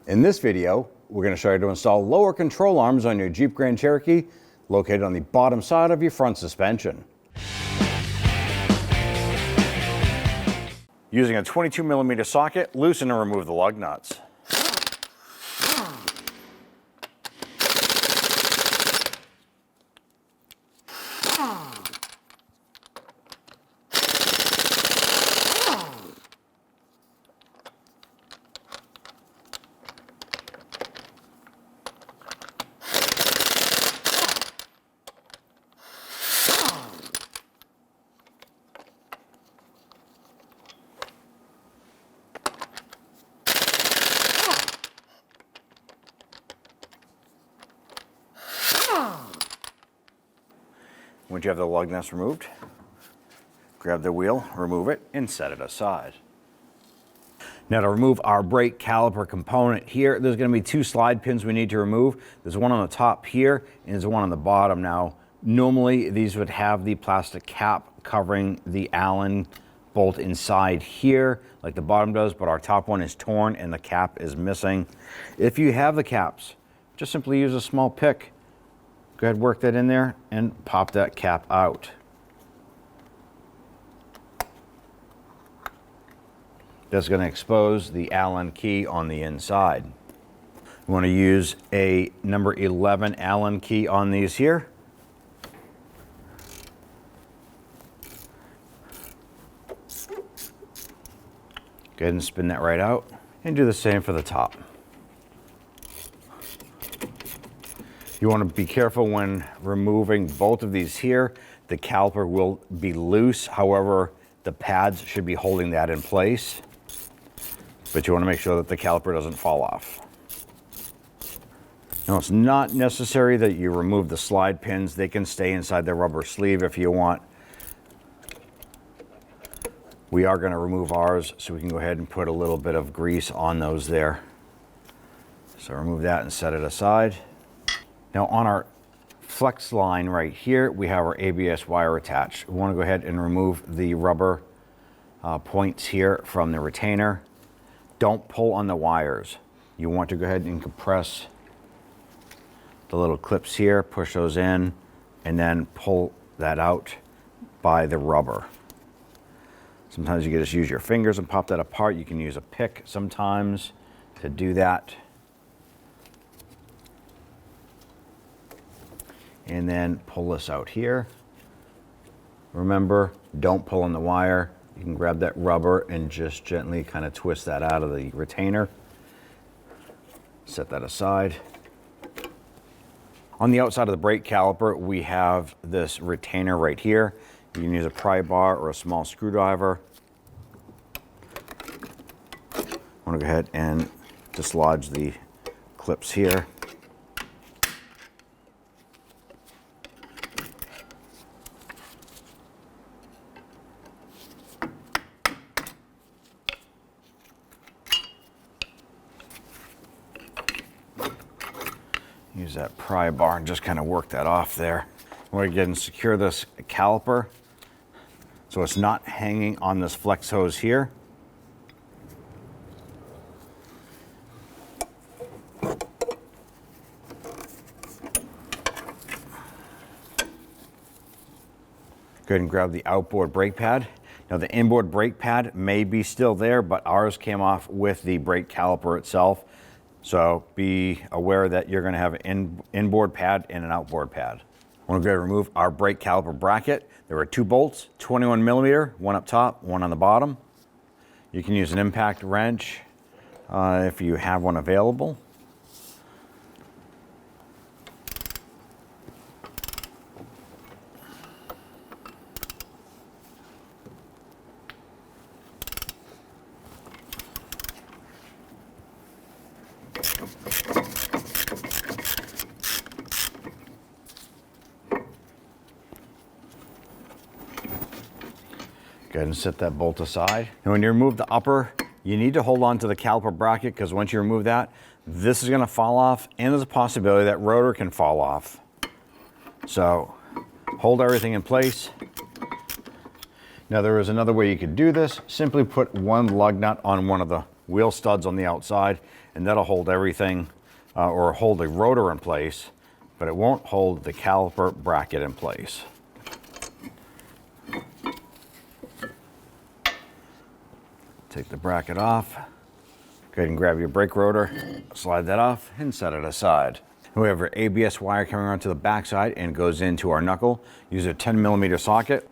In this video, we're going to show you how to install lower control arms on your Jeep Grand Cherokee located on the bottom side of your front suspension. Using a 22mm socket, loosen and remove the lug nuts. Once you have the lug nuts removed, grab the wheel, remove it, and set it aside. Now to remove our brake caliper component here, there's going to be two slide pins we need to remove. There's one on the top here, and there's one on the bottom. Now, normally these would have the plastic cap covering the Allen bolt inside here, like the bottom does, but our top one is torn and the cap is missing. If you have the caps, just simply use a small pick. Go ahead, work that in there and pop that cap out. That's going to expose the Allen key on the inside. You want to use a number 11 Allen key on these here. Go ahead and spin that right out and do the same for the top. You want to be careful when removing both of these here. The caliper will be loose, however, the pads should be holding that in place. But you want to make sure that the caliper doesn't fall off. Now, it's not necessary that you remove the slide pins. They can stay inside the rubber sleeve if you want. We are going to remove ours, so we can go ahead and put a little bit of grease on those there. So remove that and set it aside. Now on our flex line right here, we have our ABS wire attached. We want to go ahead and remove the rubber points here from the retainer. Don't pull on the wires. You want to go ahead and compress the little clips here, push those in, and then pull that out by the rubber. Sometimes you can just use your fingers and pop that apart. You can use a pick sometimes to do that. And then pull this out here. Remember, don't pull on the wire. You can grab that rubber and just gently kind of twist that out of the retainer. Set that aside. On the outside of the brake caliper, we have this retainer right here. You can use a pry bar or a small screwdriver. I want to go ahead and dislodge the clips here. Use that pry bar and just kind of work that off there. I want to get and secure this caliper so it's not hanging on this flex hose here. Go ahead and grab the outboard brake pad. Now the inboard brake pad may be still there, but ours came off with the brake caliper itself. So be aware that you're going to have an inboard pad and an outboard pad. I want to go ahead and remove our brake caliper bracket. There are two bolts, 21mm, one up top, one on the bottom. You can use an impact wrench if you have one available. Go ahead and set that bolt aside. And when you remove the upper, you need to hold on to the caliper bracket because once you remove that, this is going to fall off and there's a possibility that rotor can fall off. So hold everything in place. Now there is another way you could do this. Simply put one lug nut on one of the wheel studs on the outside and that'll hold everything or hold the rotor in place, but it won't hold the caliper bracket in place. Take the bracket off. Go ahead and grab your brake rotor, slide that off, and set it aside. We have our ABS wire coming around to the back side and goes into our knuckle. Use a 10mm socket.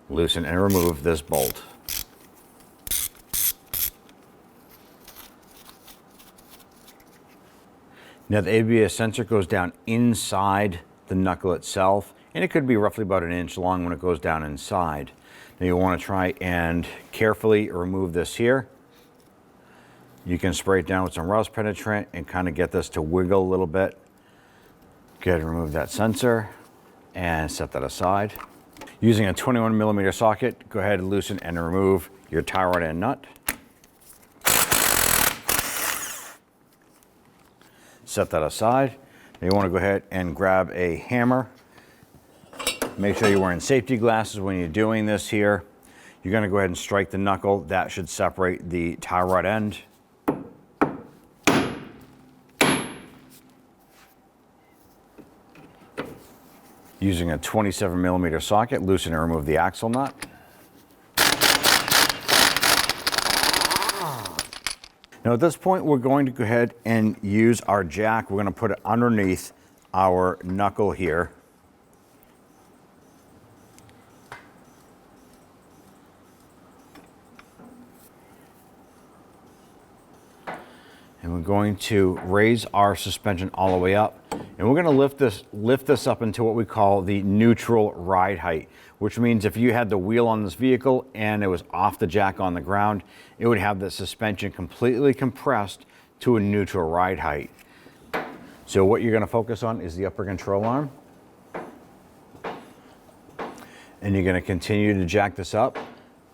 Loosen and remove this bolt. Now the ABS sensor goes down inside the knuckle itself, and it could be roughly about 1 inch long when it goes down inside. Now you want to try and carefully remove this here. You can spray it down with some rust penetrant and kind of get this to wiggle a little bit. Go ahead and remove that sensor and set that aside. Using a 21mm socket, go ahead and loosen and remove your tie rod and nut. Set that aside. Now you want to go ahead and grab a hammer. Make sure you're wearing safety glasses when you're doing this here. You're going to go ahead and strike the knuckle. That should separate the tie rod end. Using a 27mm socket, loosen and remove the axle nut. Now at this point, we're going to go ahead and use our jack. We're going to put it underneath our knuckle here. And we're going to raise our suspension all the way up. And we're going to lift this up into what we call the neutral ride height, which means if you had the wheel on this vehicle and it was off the jack on the ground, it would have the suspension completely compressed to a neutral ride height. So what you're going to focus on is the upper control arm. And you're going to continue to jack this up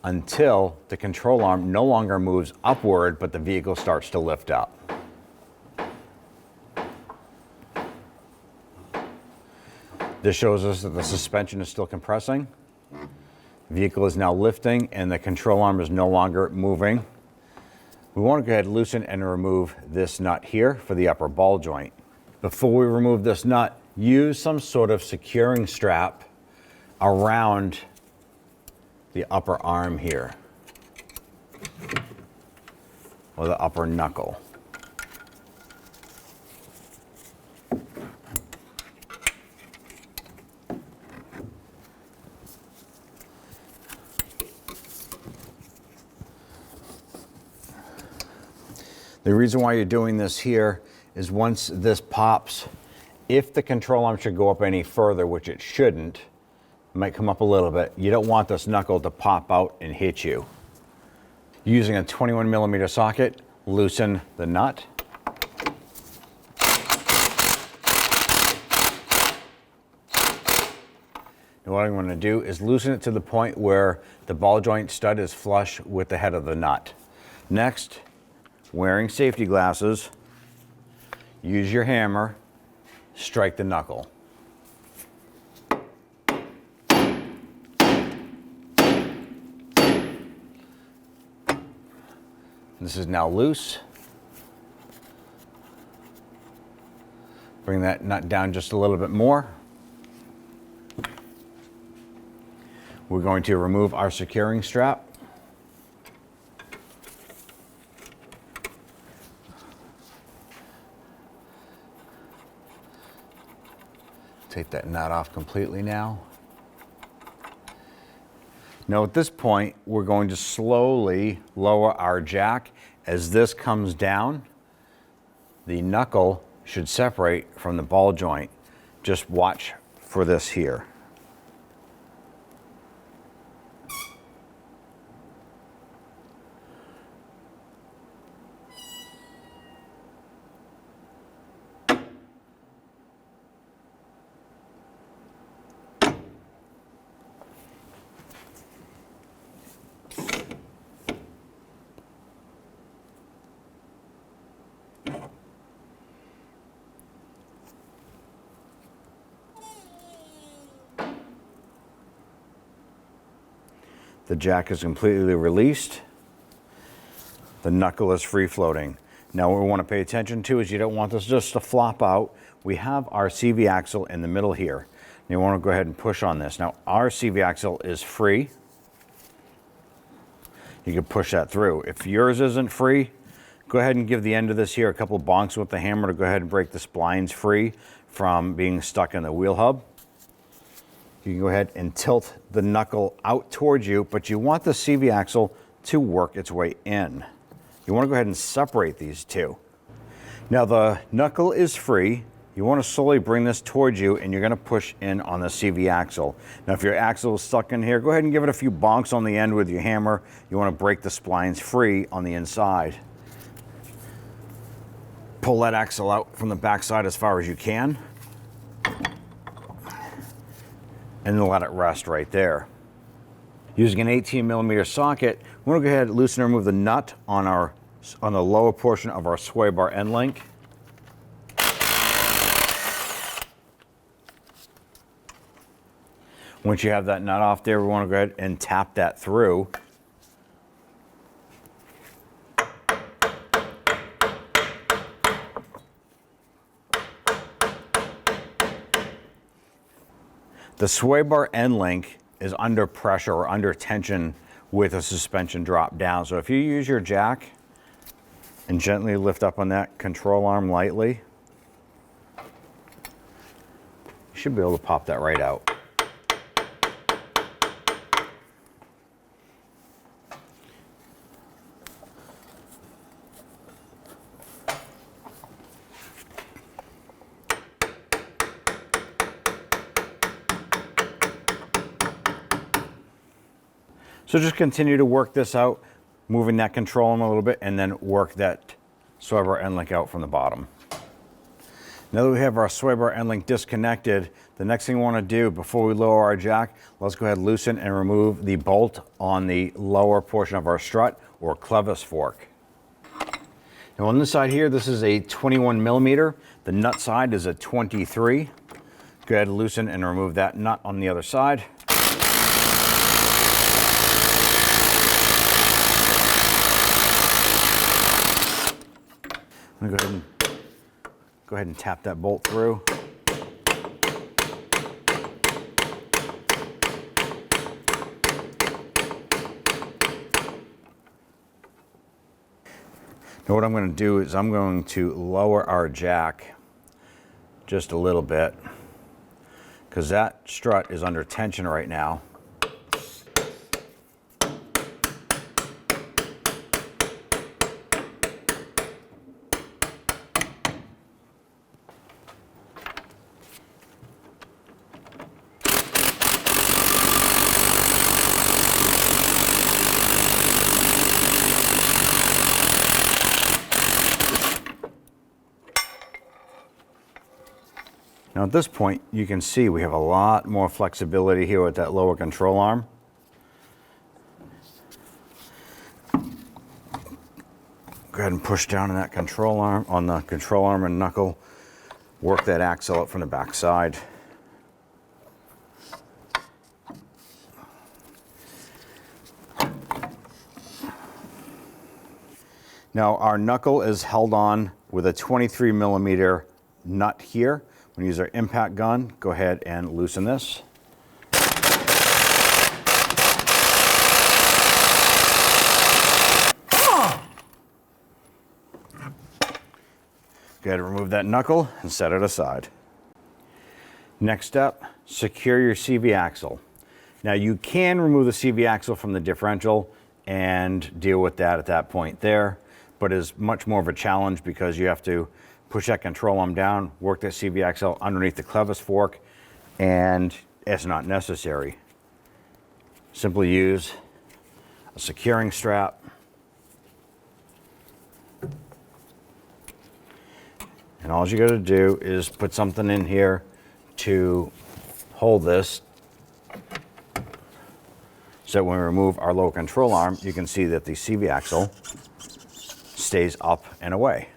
until the control arm no longer moves upward, but the vehicle starts to lift up. This shows us that the suspension is still compressing. The vehicle is now lifting and the control arm is no longer moving. We want to go ahead and loosen and remove this nut here for the upper ball joint. Before we remove this nut, use some sort of securing strap around the upper arm here, or the upper knuckle. The reason why you're doing this here is once this pops, if the control arm should go up any further, which it shouldn't, it might come up a little bit, you don't want this knuckle to pop out and hit you. Using a 21mm socket, loosen the nut. And what I'm going to do is loosen it to the point where the ball joint stud is flush with the head of the nut. Next, wearing safety glasses, use your hammer, strike the knuckle. This is now loose. Bring that nut down just a little bit more. We're going to remove our securing strap. Take that nut off completely now. Now at this point, we're going to slowly lower our jack. As this comes down, the knuckle should separate from the ball joint. Just watch for this here. The jack is completely released. The knuckle is free floating. Now what we want to pay attention to is you don't want this just to flop out. We have our CV axle in the middle here. You want to go ahead and push on this. Now our CV axle is free. You can push that through. If yours isn't free, go ahead and give the end of this here a couple of bonks with the hammer to go ahead and break the splines free from being stuck in the wheel hub. You can go ahead and tilt the knuckle out towards you, but you want the CV axle to work its way in. You want to go ahead and separate these two. Now the knuckle is free. You want to slowly bring this towards you, and you're going to push in on the CV axle. Now if your axle is stuck in here, go ahead and give it a few bonks on the end with your hammer. You want to break the splines free on the inside. Pull that axle out from the backside as far as you can, and then let it rest right there. Using an 18mm socket, we're going to go ahead and loosen and remove the nut on the lower portion of our sway bar end link. Once you have that nut off there, we want to go ahead and tap that through. The sway bar end link is under pressure or under tension with a suspension drop down. So if you use your jack and gently lift up on that control arm lightly, you should be able to pop that right out. So just continue to work this out, moving that control arm a little bit, and then work that sway bar end link out from the bottom. Now that we have our sway bar end link disconnected, the next thing we want to do before we lower our jack, let's go ahead and loosen and remove the bolt on the lower portion of our strut or clevis fork. Now on this side here, this is a 21mm. The nut side is a 23. Go ahead and loosen and remove that nut on the other side. I'm gonna go ahead and tap that bolt through. Now what I'm going to do is I'm going to lower our jack just a little bit because that strut is under tension right now. Now at this point, you can see we have a lot more flexibility here with that lower control arm. Go ahead and push down on that control arm, on the control arm and knuckle. Work that axle up from the back side. Now our knuckle is held on with a 23mm nut here. We're going to use our impact gun. Go ahead and loosen this. Go ahead and remove that knuckle and set it aside. Next step, secure your CV axle. Now you can remove the CV axle from the differential and deal with that at that point there, but it's much more of a challenge because you have to push that control arm down, work that CV axle underneath the clevis fork, and it's not necessary. Simply use a securing strap and all you got to do is put something in here to hold this so that when we remove our lower control arm, you can see that the CV axle stays up and away.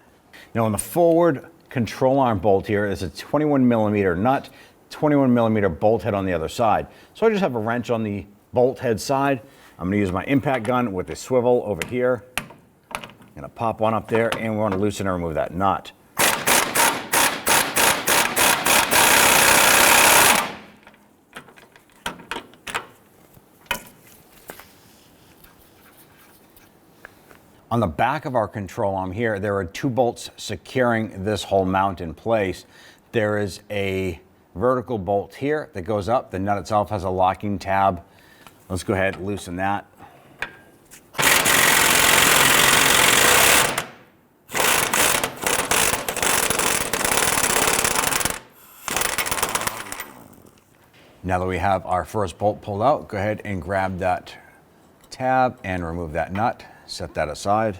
Now on the forward control arm bolt here is a 21mm nut, 21mm bolt head on the other side. So I just have a wrench on the bolt head side. I'm going to use my impact gun with a swivel over here. Gonna pop one up there, and we're gonna loosen and remove that nut. On the back of our control arm here, there are 2 bolts securing this whole mount in place. There is a vertical bolt here that goes up. The nut itself has a locking tab. Let's go ahead and loosen that. Now that we have our first bolt pulled out, go ahead and grab that tab and remove that nut. Set that aside.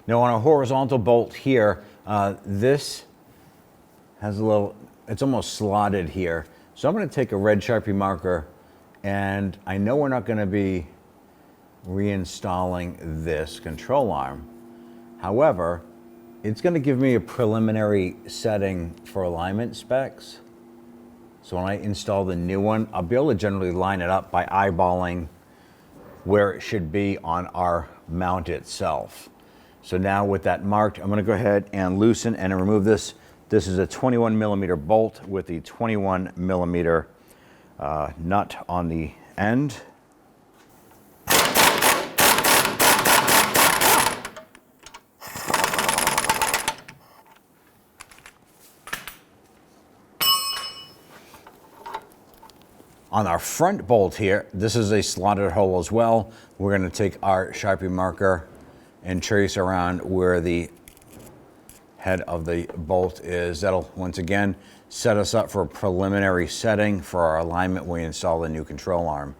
Now on a horizontal bolt here, this has a little, it's almost slotted here. So I'm going to take a red Sharpie marker, and I know we're not going to be reinstalling this control arm. However, it's going to give me a preliminary setting for alignment specs. So when I install the new one, I'll be able to generally line it up by eyeballing where it should be on our mount itself. So now with that marked, I'm going to go ahead and loosen and remove this. This is a 21 millimeter bolt with the 21 millimeter nut on the end. On our front bolt here, this is a slotted hole as well. We're going to take our Sharpie marker and trace around where the head of the bolt is. That'll once again set us up for a preliminary setting for our alignment when we install the new control arm.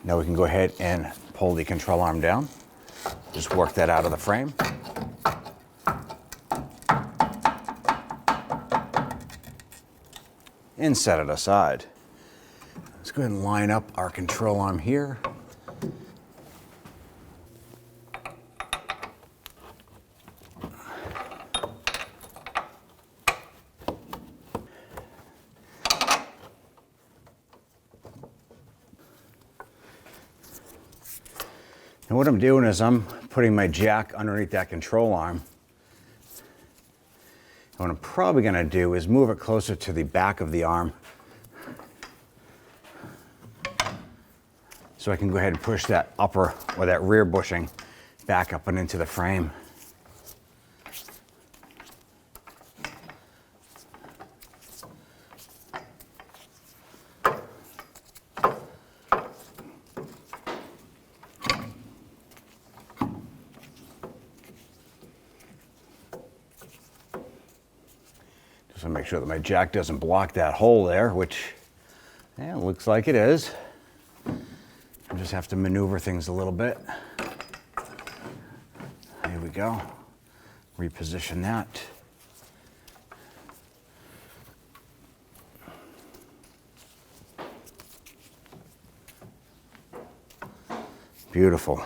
Now we can go ahead and pull the control arm down. Just work that out of the frame. And set it aside. Let's go ahead and line up our control arm here. And what I'm doing is I'm putting my jack underneath that control arm. And what I'm probably going to do is move it closer to the back of the arm so I can go ahead and push that upper or that rear bushing back up and into the frame. So make sure that my jack doesn't block that hole there, which looks like it is. I just have to maneuver things a little bit. Here we go. Reposition that. Beautiful.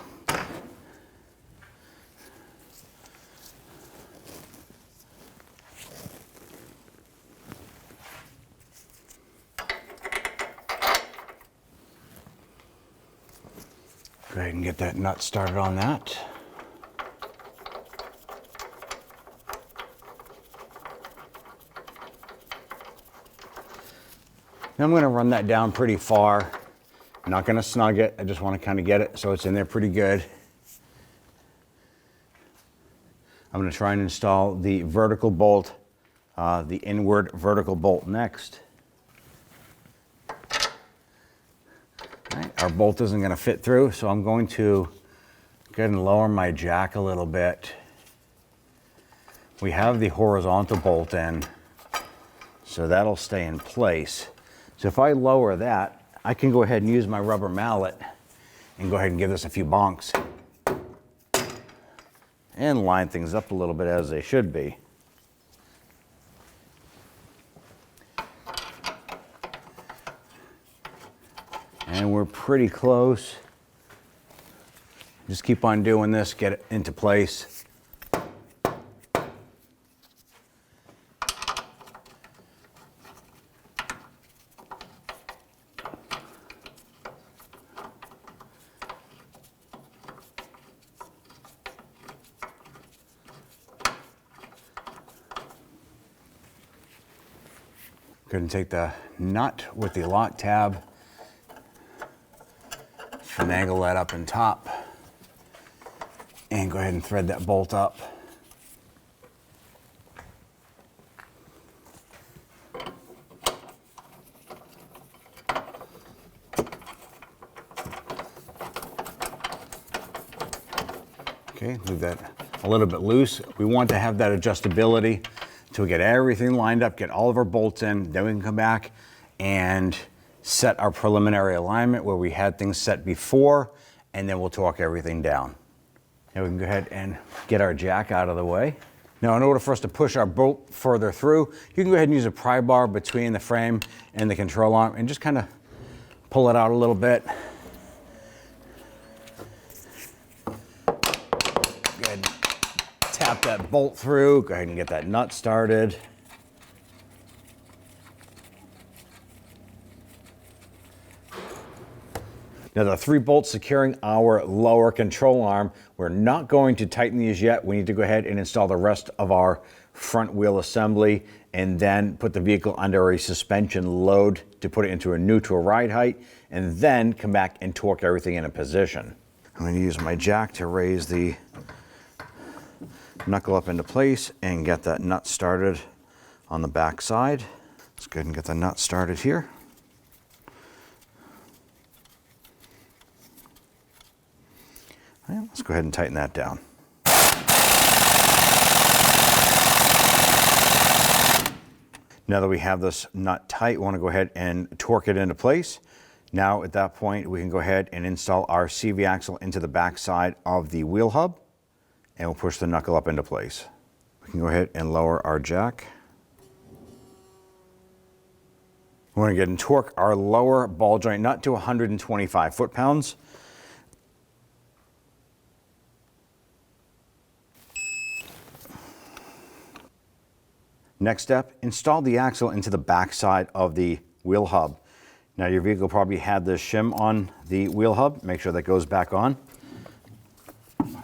Go ahead and get that nut started on that. Now I'm going to run that down pretty far. I'm not going to snug it. I just want to kind of get it so it's in there pretty good. I'm going to try and install the vertical bolt, the inward vertical bolt next. right, our bolt isn't going to fit through, so I'm going to go ahead and lower my jack a little bit. We have the horizontal bolt in, so that'll stay in place. So if I lower that, I can go ahead and use my rubber mallet and go ahead and give this a few bonks and line things up a little bit as they should be. And we're pretty close. Just keep on doing this, get it into place. Go ahead and take the nut with the lock tab, finagle that up in top, and go ahead and thread that bolt up. Okay, leave that a little bit loose. We want to have that adjustability till we get everything lined up, get all of our bolts in, then we can come back and set our preliminary alignment where we had things set before, and then we'll torque everything down. Now we can go ahead and get our jack out of the way. Now in order for us to push our bolt further through, you can go ahead and use a pry bar between the frame and the control arm and just kind of pull it out a little bit. Go ahead and tap that bolt through, go ahead and get that nut started. Now the 3 bolts securing our lower control arm, we're not going to tighten these yet. We need to go ahead and install the rest of our front wheel assembly and then put the vehicle under a suspension load to put it into a neutral ride height, and then come back and torque everything in a position. I'm going to use my jack to raise the knuckle up into place and get that nut started on the back side. Let's go ahead and get the nut started here. All right, let's go ahead and tighten that down. Now that we have this nut tight, we want to go ahead and torque it into place. Now at that point, we can go ahead and install our CV axle into the back side of the wheel hub, and we'll push the knuckle up into place. We can go ahead and lower our jack. We're going to get and torque our lower ball joint nut to 125 foot-pounds. Next step, install the axle into the back side of the wheel hub. Now your vehicle probably had this shim on the wheel hub. Make sure that goes back on. Go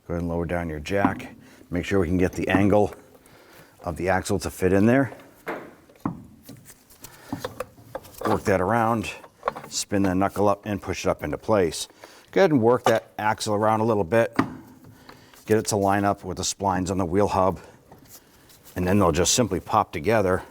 ahead and lower down your jack. Make sure we can get the angle of the axle to fit in there. Work that around, spin the knuckle up and push it up into place. Go ahead and work that axle around a little bit. Get it to line up with the splines on the wheel hub, and then they'll just simply pop together.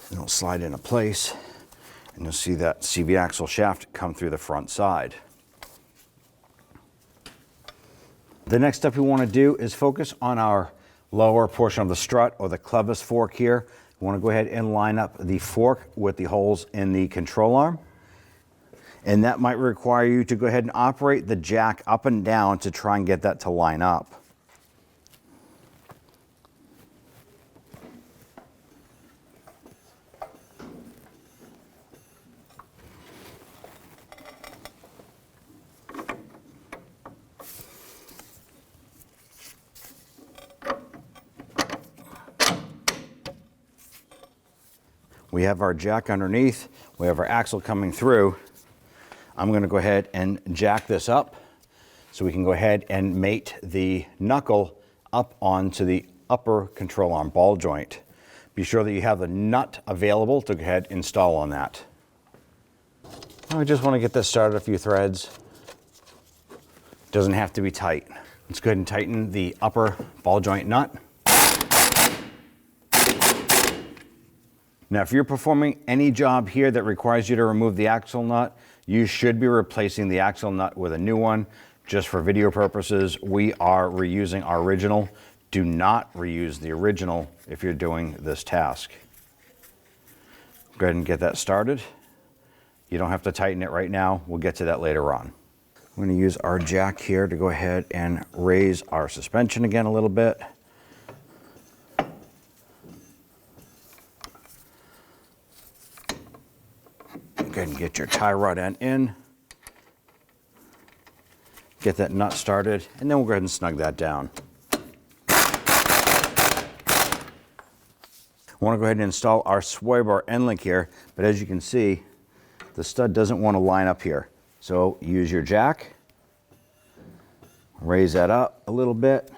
And it'll slide into place, and you'll see that CV axle shaft come through the front side. The next step we want to do is focus on our lower portion of the strut, or the clevis fork here. We want to go ahead and line up the fork with the holes in the control arm. And that might require you to go ahead and operate the jack up and down to try and get that to line up. We have our jack underneath, we have our axle coming through. I'm going to go ahead and jack this up so we can go ahead and mate the knuckle up onto the upper control arm ball joint. Be sure that you have the nut available to go ahead and install on that. I just want to get this started a few threads. Doesn't have to be tight. Let's go ahead and tighten the upper ball joint nut. Now, if you're performing any job here that requires you to remove the axle nut, you should be replacing the axle nut with a new one. Just for video purposes, we are reusing our original. Do not reuse the original if you're doing this task. Go ahead and get that started. You don't have to tighten it right now. We'll get to that later on. I'm going to use our jack here to go ahead and raise our suspension again a little bit. Go ahead and get your tie rod end in. Get that nut started, and then we'll go ahead and snug that down. I want to go ahead and install our sway bar end link here, but as you can see, the stud doesn't want to line up here. So use your jack, raise that up a little bit,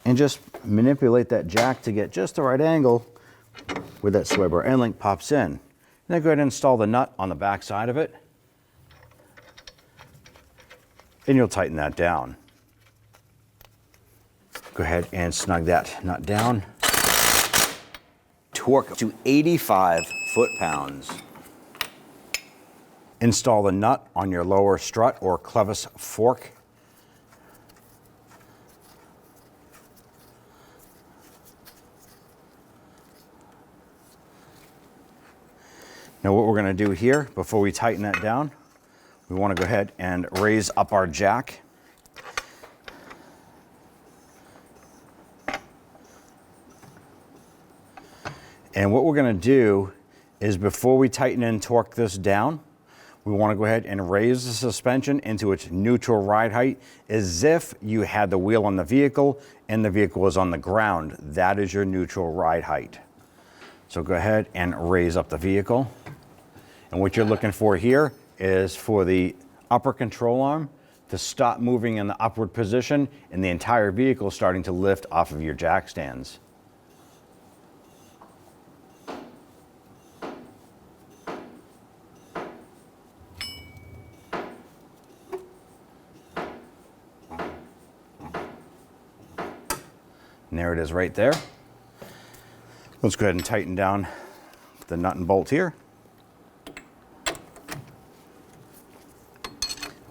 and just manipulate that jack to get just the right angle where that sway bar end link pops in. Then go ahead and install the nut on the back side of it, and you'll tighten that down. Go ahead and snug that nut down. Torque to 85 foot-pounds. Install the nut on your lower strut or clevis fork. Now what we're going to do here, before we tighten that down, we want to go ahead and raise up our jack. And what we're going to do is, before we tighten and torque this down, we want to go ahead and raise the suspension into its neutral ride height, as if you had the wheel on the vehicle and the vehicle was on the ground. That is your neutral ride height. So go ahead and raise up the vehicle. And what you're looking for here is for the upper control arm to stop moving in the upward position and the entire vehicle starting to lift off of your jack stands. And there it is right there. Let's go ahead and tighten down the nut and bolt here.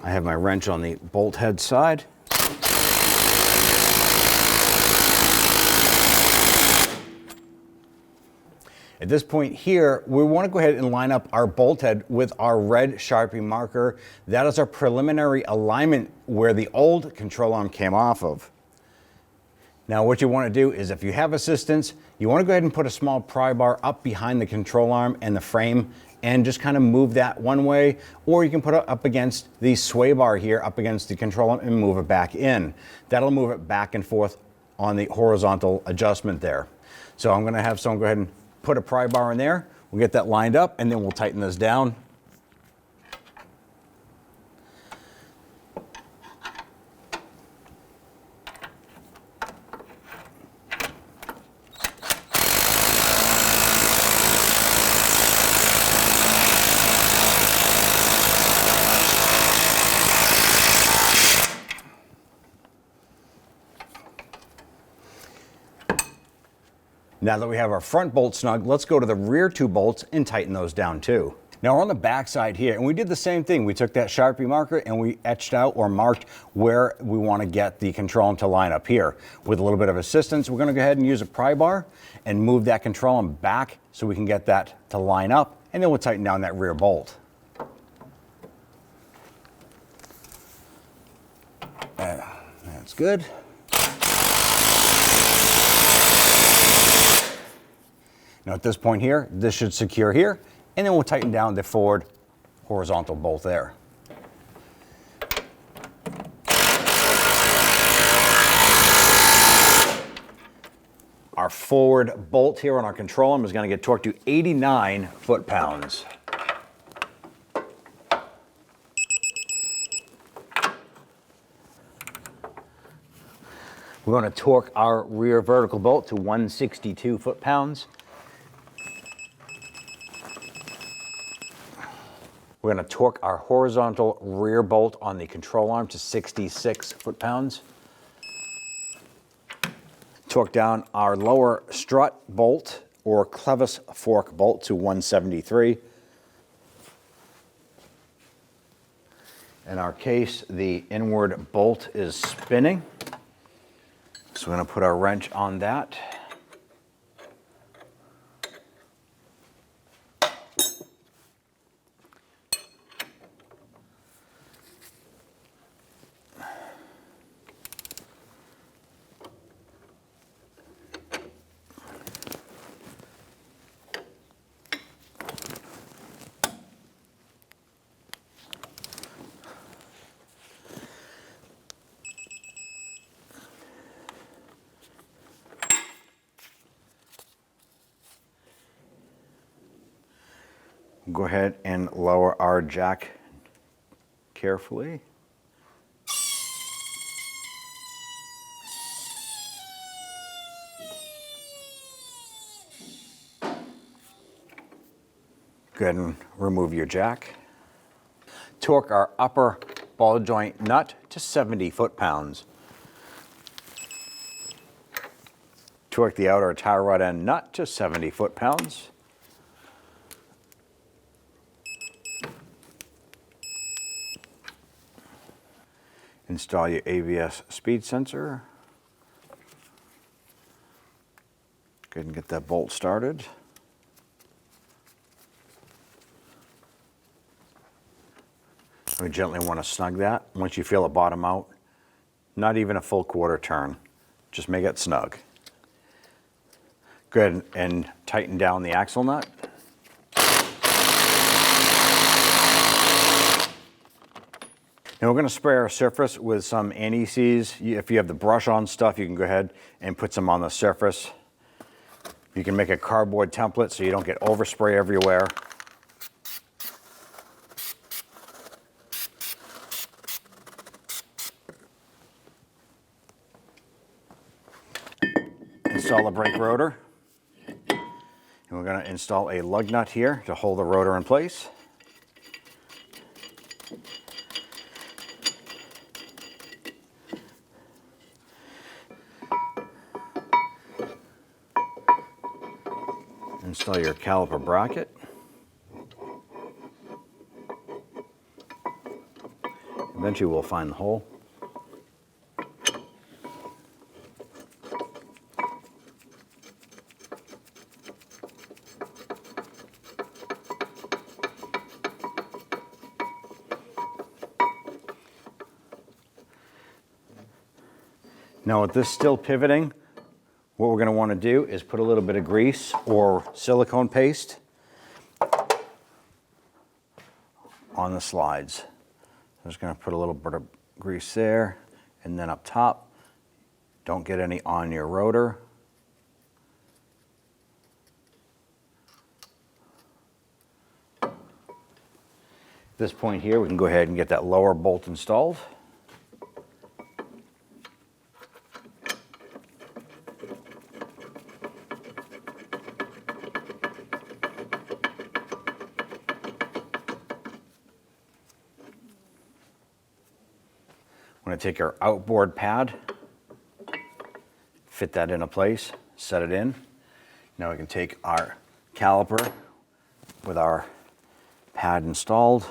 I have my wrench on the bolt head side. At this point here, we want to go ahead and line up our bolt head with our red Sharpie marker. That is our preliminary alignment where the old control arm came off of. Now what you want to do is, if you have assistance, you want to go ahead and put a small pry bar up behind the control arm and the frame and just kind of move that one way, or you can put it up against the sway bar here, up against the control arm, and move it back in. That'll move it back and forth on the horizontal adjustment there. So I'm going to have someone go ahead and put a pry bar in there. We'll get that lined up, and then we'll tighten this down. Now that we have our front bolt snug, let's go to the rear two bolts and tighten those down too. Now we're on the back side here, and we did the same thing. We took that Sharpie marker and we etched out or marked where we want to get the control arm to line up here. With a little bit of assistance, we're going to go ahead and use a pry bar and move that control arm back so we can get that to line up, and then we'll tighten down that rear bolt. That's good. Now at this point here, this should secure here, and then we'll tighten down the forward horizontal bolt there. Our forward bolt here on our control arm is going to get torqued to 89 foot-pounds. We're going to torque our rear vertical bolt to 162 foot-pounds. We're going to torque our horizontal rear bolt on the control arm to 66 foot-pounds. Torque down our lower strut bolt or clevis fork bolt to 173. In our case, the inward bolt is spinning. So we're going to put our wrench on that. Go ahead and lower our jack carefully. Go ahead and remove your jack. Torque our upper ball joint nut to 70 foot-pounds. Torque the outer tie rod end nut to 70 foot-pounds. Install your ABS speed sensor. Go ahead and get that bolt started. We gently want to snug that. Once you feel it bottom out, not even a full quarter turn, just make it snug. Go ahead and tighten down the axle nut. Now we're going to spray our surface with some anti-seize. If you have the brush on stuff, you can go ahead and put some on the surface. You can make a cardboard template so you don't get overspray everywhere. Install a brake rotor. And we're going to install a lug nut here to hold the rotor in place. Install your caliper bracket. Eventually we'll find the hole. Now with this still pivoting, what we're going to want to do is put a little bit of grease or silicone paste on the slides. I'm just going to put a little bit of grease there and then up top. Don't get any on your rotor. At this point here, we can go ahead and get that lower bolt installed. I'm going to take our outboard pad, fit that into place, set it in. Now we can take our caliper with our pad installed,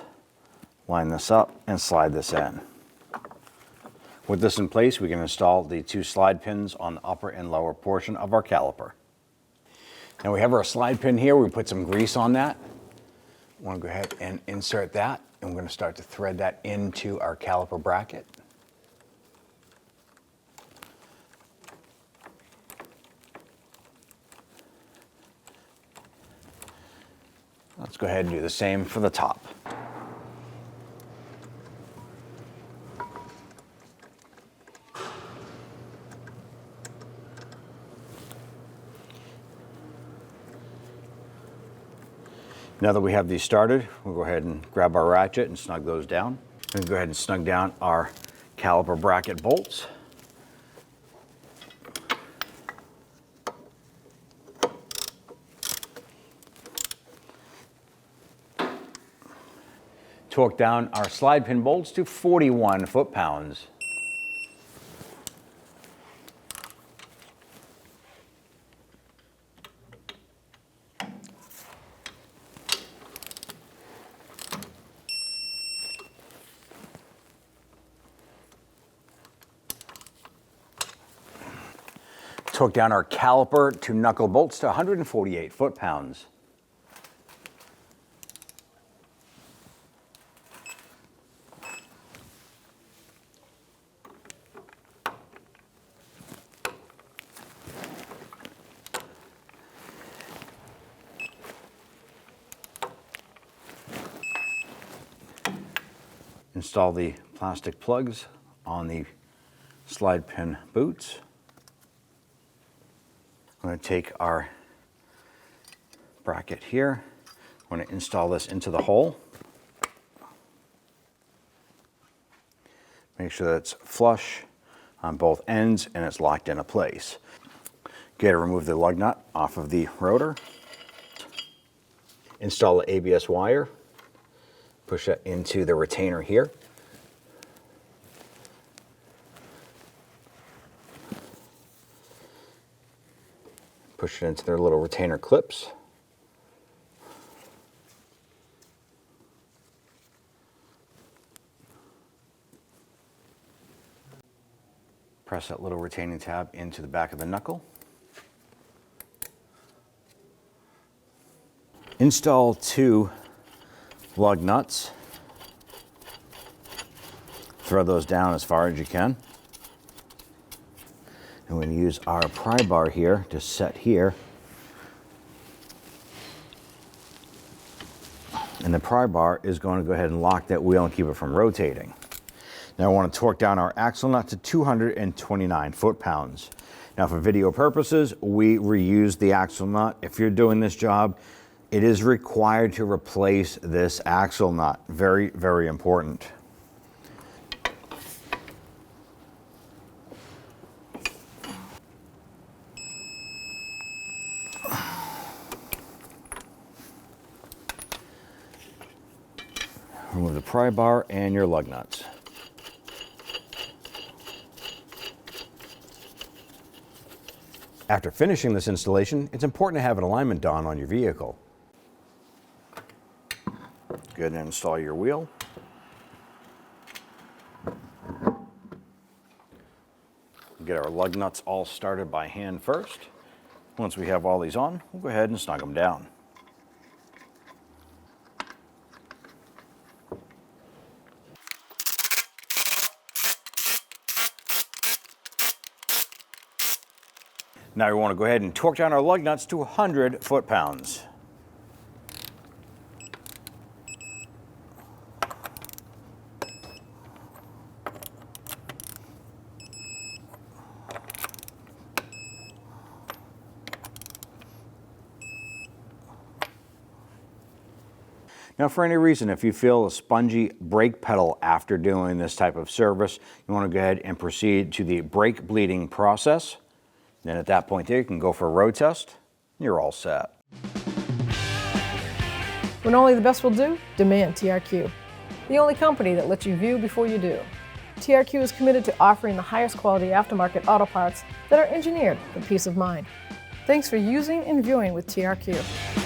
line this up and slide this in. With this in place, we can install the 2 slide pins on the upper and lower portion of our caliper. Now we have our slide pin here. We put some grease on that. I want to go ahead and insert that, and we're going to start to thread that into our caliper bracket. Let's go ahead and do the same for the top. Now that we have these started, we'll go ahead and grab our ratchet and snug those down. And go ahead and snug down our caliper bracket bolts. Torque down our slide pin bolts to 41 foot-pounds. Torque down our caliper to knuckle bolts to 148 foot-pounds. Install the plastic plugs on the slide pin boots. I'm going to take our bracket here. I'm going to install this into the hole. Make sure that it's flush on both ends and it's locked into place. Get to remove the lug nut off of the rotor. Install the ABS wire. Push that into the retainer here. Push it into their little retainer clips. Press that little retaining tab into the back of the knuckle. Install 2 lug nuts. Throw those down as far as you can. And we're going to use our pry bar here to set here. And the pry bar is going to go ahead and lock that wheel and keep it from rotating. Now I want to torque down our axle nut to 229 foot-pounds. Now for video purposes, we reuse the axle nut. If you're doing this job, it is required to replace this axle nut. Very, very important. Remove the pry bar and your lug nuts. After finishing this installation, it's important to have an alignment done on your vehicle. Go ahead and install your wheel. Get our lug nuts all started by hand first. Once we have all these on, we'll go ahead and snug them down. Now we want to go ahead and torque down our lug nuts to 100 foot-pounds. Now for any reason, if you feel a spongy brake pedal after doing this type of service, you want to go ahead and proceed to the brake bleeding process. Then at that point there, you can go for a road test. You're all set. When only the best will do, demand TRQ. The only company that lets you view before you do. TRQ is committed to offering the highest quality aftermarket auto parts that are engineered for peace of mind. Thanks for using and viewing with TRQ.